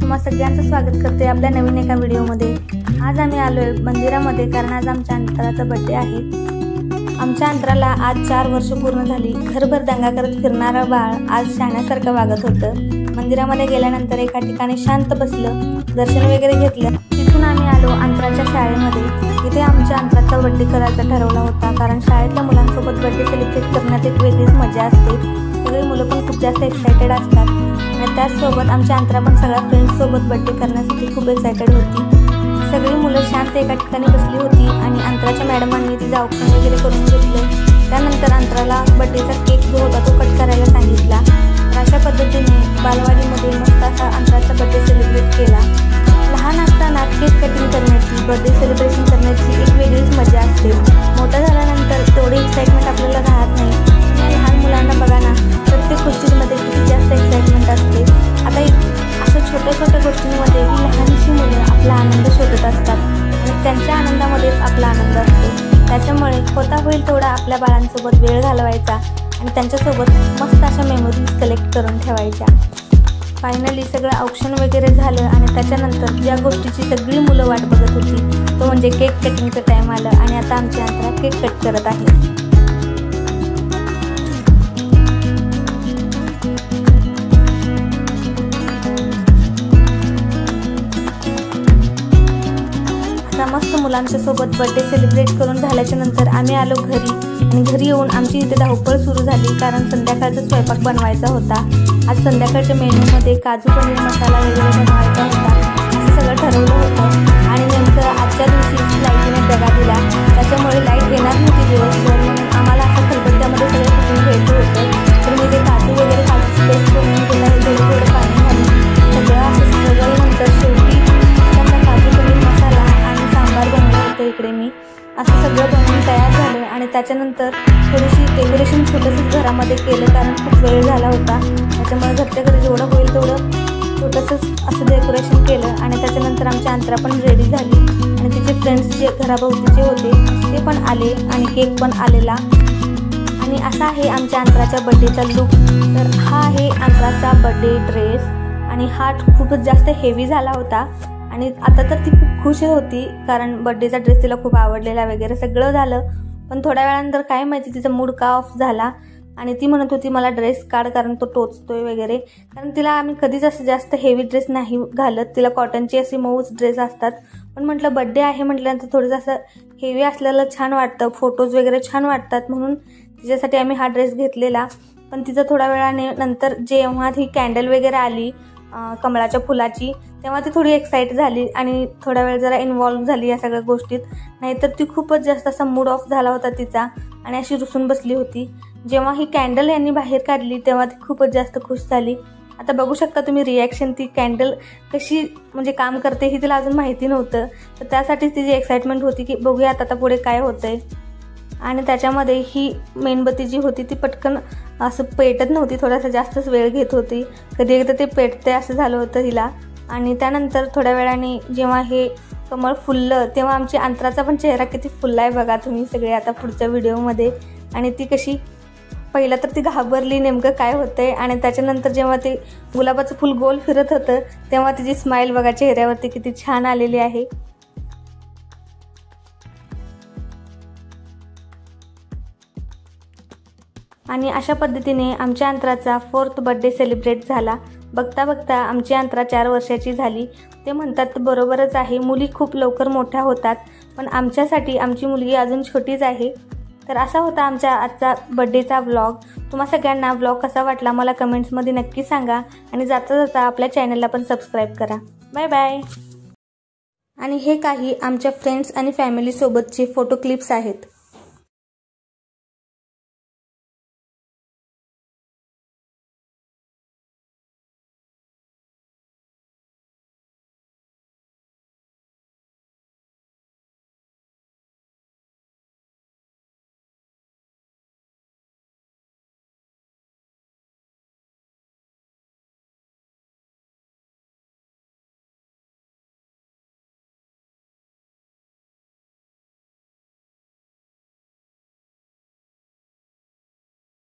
तुम्हा सगळ्यांचं स्वागत करते आपल्या नवीन एका व्हिडिओमध्ये। आज आम्ही आलोय मंदिरामध्ये कारण आज आमच्या अंतराचा बर्थडे आहे। आमच्या अंतराला आज 4 वर्ष पूर्ण झाली। घरभर दंगा करत फिरणारा बाळ आज शाण्यासारखं वागत होतं। मंदिरामध्ये गेल्यानंतर एका ठिकाणी शांत बसलं, दर्शन वगैरे घेतलं। तिथून आम्ही आलो अंतराच्या शाळेमध्ये। इथे आमच्या अंतराचा बर्थडे करायचा ठरवला होता कारण शाळेतल्या मुलांसोबत बर्थडे सेलिब्रेट करण्यात एक वेगळीच मजा असते। सगळे मुलं पण खूप जास्त एक्साइटेड असतात आणि त्याचसोबत आमच्या अंतरा पण सगळ्या फ्रेंड्स सोबत बर्थडे करण्यासाठी खूप एक्साइटेड होती। सगळी मुलं शांत एका ठिकाणी बसली होती आणि अंतराच्या मॅडमांनी तिचं औक्षण वगैरे करून घेतलं। त्यानंतर अंतराला बर्थडेचा केक जो होता तो कट करायला सांगितला। अशा पद्धतीने बालवाडीमध्ये मस्त असा अंतराचा बर्थडे सेलिब्रेट केला। लहान असताना केक कटिंग करण्याची, बर्थडे सेलिब्रेशन करण्याची एक वेगळीच मजा असते। मोठं झाल्यानंतर तेवढी एक्साइटमेंट आपल्याला राहत नाही। लहान मुलांना बघा ना, प्रत्येक गोष्टींमध्ये किती जास्त एक्साइटमेंट असते। आता अशा छोट्या छोट्या गोष्टींमध्ये ही लहानशी मुलं आपला आनंद शोधत असतात आणि त्यांच्या आनंदामध्येच आपला आनंद असतो। त्याच्यामुळे होता होईल तेवढा आपल्या बाळांसोबत वेळ घालवायचा आणि त्यांच्यासोबत मस्त अशा मेमोरीज कलेक्ट करून ठेवायच्या। फायनली सगळं औक्षण वगैरे झालं आणि त्याच्यानंतर ज्या गोष्टीची सगळी मुलं वाट बघत होती तो म्हणजे केक कटिंगचं टाईम आलं आणि आता आमची अंतरा केक कट करत आहे। मस्त मुलांच्या सोबत बर्थडे सेलिब्रेट करून झाल्याच्या नंतर आम्ही आलो घरी आणि घरी येऊन आमची इथे धावपळ सुरू झाली कारण संध्याकाळचा स्वयंपाक बनवायचा होता। आज संध्याकाळच्या मेनूमध्ये काजू पनीर मसाला वगैरे बनवायचा होता असं सगळं ठरवलं होतं आणि नंतर आजच्या दिवशी लाईटीने दगा दिला, त्याच्यामुळे लाईट येणार नव्हती दिवसभर म्हणून आम्हाला असं खलबत्त्यामध्ये सगळं कुठून घ्यायचं होतं। तर मी ते काजू वगैरे काजूची पेस्ट करून केला, हे थोडं पाणी घालून सगळं असं स्ट्रगलनंतर शेवटी त्यांचा काजू पनीर मसाला बनवलं होतं। इकडे मी असं सगळं बनवून तयार झालं आणि त्याच्यानंतर थोडीशी डेकोरेशन छोटंसंच घरामध्ये केलं कारण खूप वेळ झाला होता। त्याच्यामुळे घरच्या घरी जेवढं होईल तेवढं छोटंसंच असं डेकोरेशन केलं आणि त्याच्यानंतर आमची अंतरा पण रेडी झाली आणि तिचे फ्रेंड्स जे घराभोवतीचे होते ते पण आले आणि केक पण आलेला आणि असा आहे आमच्या अंतराच्या बर्थडेचा लुक। तर हा आहे अंतराचा बर्थडे ड्रेस आणि हा खूपच जास्त हेवी झाला होता आणि आता तर ती खूप खुश होती कारण बर्थडेचा ड्रेस तिला खूप आवडलेला वगैरे सगळं झालं। पण थोड्या वेळानंतर काय माहिती तिचा मूड का ऑफ झाला आणि ती म्हणत होती मला ड्रेस काढ कारण तो टोचतोय वगैरे। कारण तिला आम्ही कधीच असं जास्त हेवी ड्रेस नाही घालत, तिला कॉटनची अशी मऊच ड्रेस असतात। पण म्हटलं बर्थडे आहे म्हटल्यानंतर थोडंसं असं हेवी असलेलं छान वाटतं, फोटोज वगैरे छान वाटतात म्हणून तिच्यासाठी आम्ही हा ड्रेस घेतलेला। पण तिचं थोड्या वेळाने नंतर जेव्हा ती कॅन्डल वगैरे आली कमळाच्या फुलाची तेव्हा ती थोडी एक्साइट झाली आणि थोडा वेळ जरा इन्व्हॉल्व झाली या सगळ्या गोष्टीत। नाहीतर ती खूपच जास्त असा मूड ऑफ झाला होता तिचा आणि अशी रुसून बसली होती। जेव्हा ही कॅन्डल यांनी बाहेर काढली तेव्हा ती खूपच जास्त खुश झाली। आता बघू शकता तुम्ही रिॲक्शन, ती कॅन्डल कशी म्हणजे काम करते ही तिला अजून माहिती नव्हतं, तर त्यासाठीच तिची एक्साइटमेंट होती की बघूयात आता पुढे काय होतंय। आणि त्याच्यामध्ये ही मेणबत्ती जी होती ती पटकन असं पेटत नव्हती, थोडासा जास्तच वेळ घेत होती, कधी एकदा ते पेटते असं झालं होतं हिला। आणि त्यानंतर थोड्या वेळाने जेव्हा हे कमळ फुललं तेव्हा आमची अंतराचा पण चेहरा किती फुलला आहे बघा तुम्ही सगळे आता पुढच्या व्हिडिओमध्ये। आणि ती कशी पहिला तर ती घाबरली नेमकं काय होतंय आणि त्याच्यानंतर जेव्हा ते गुलाबाचं फुल गोल फिरत होतं तेव्हा तिची स्माईल बघा चेहऱ्यावरती किती छान आलेली आहे। आणि अशा पद्धतीने आमच्या अंतराचा 4th बर्थडे सेलिब्रेट झाला। बघता बघता आमची अंतरा 4 वर्षाची झाली। ते म्हणतात बरोबरच आहे, मुली खूप लवकर मोठ्या होतात पण आमच्यासाठी आमची मुलगी अजून छोटीच आहे। तर असा होता आमच्या आजचा बर्थडेचा व्लॉग। तुम्हा सगळ्यांना व्लॉग कसा वाटला मला कमेंट्समध्ये नक्की सांगा आणि जाता जाता आपल्या चॅनलला पण सबस्क्राईब करा। Bye bye. आणि हे काही आमच्या फ्रेंड्स आणि फॅमिलीसोबतचे फोटो क्लिप्स आहेत।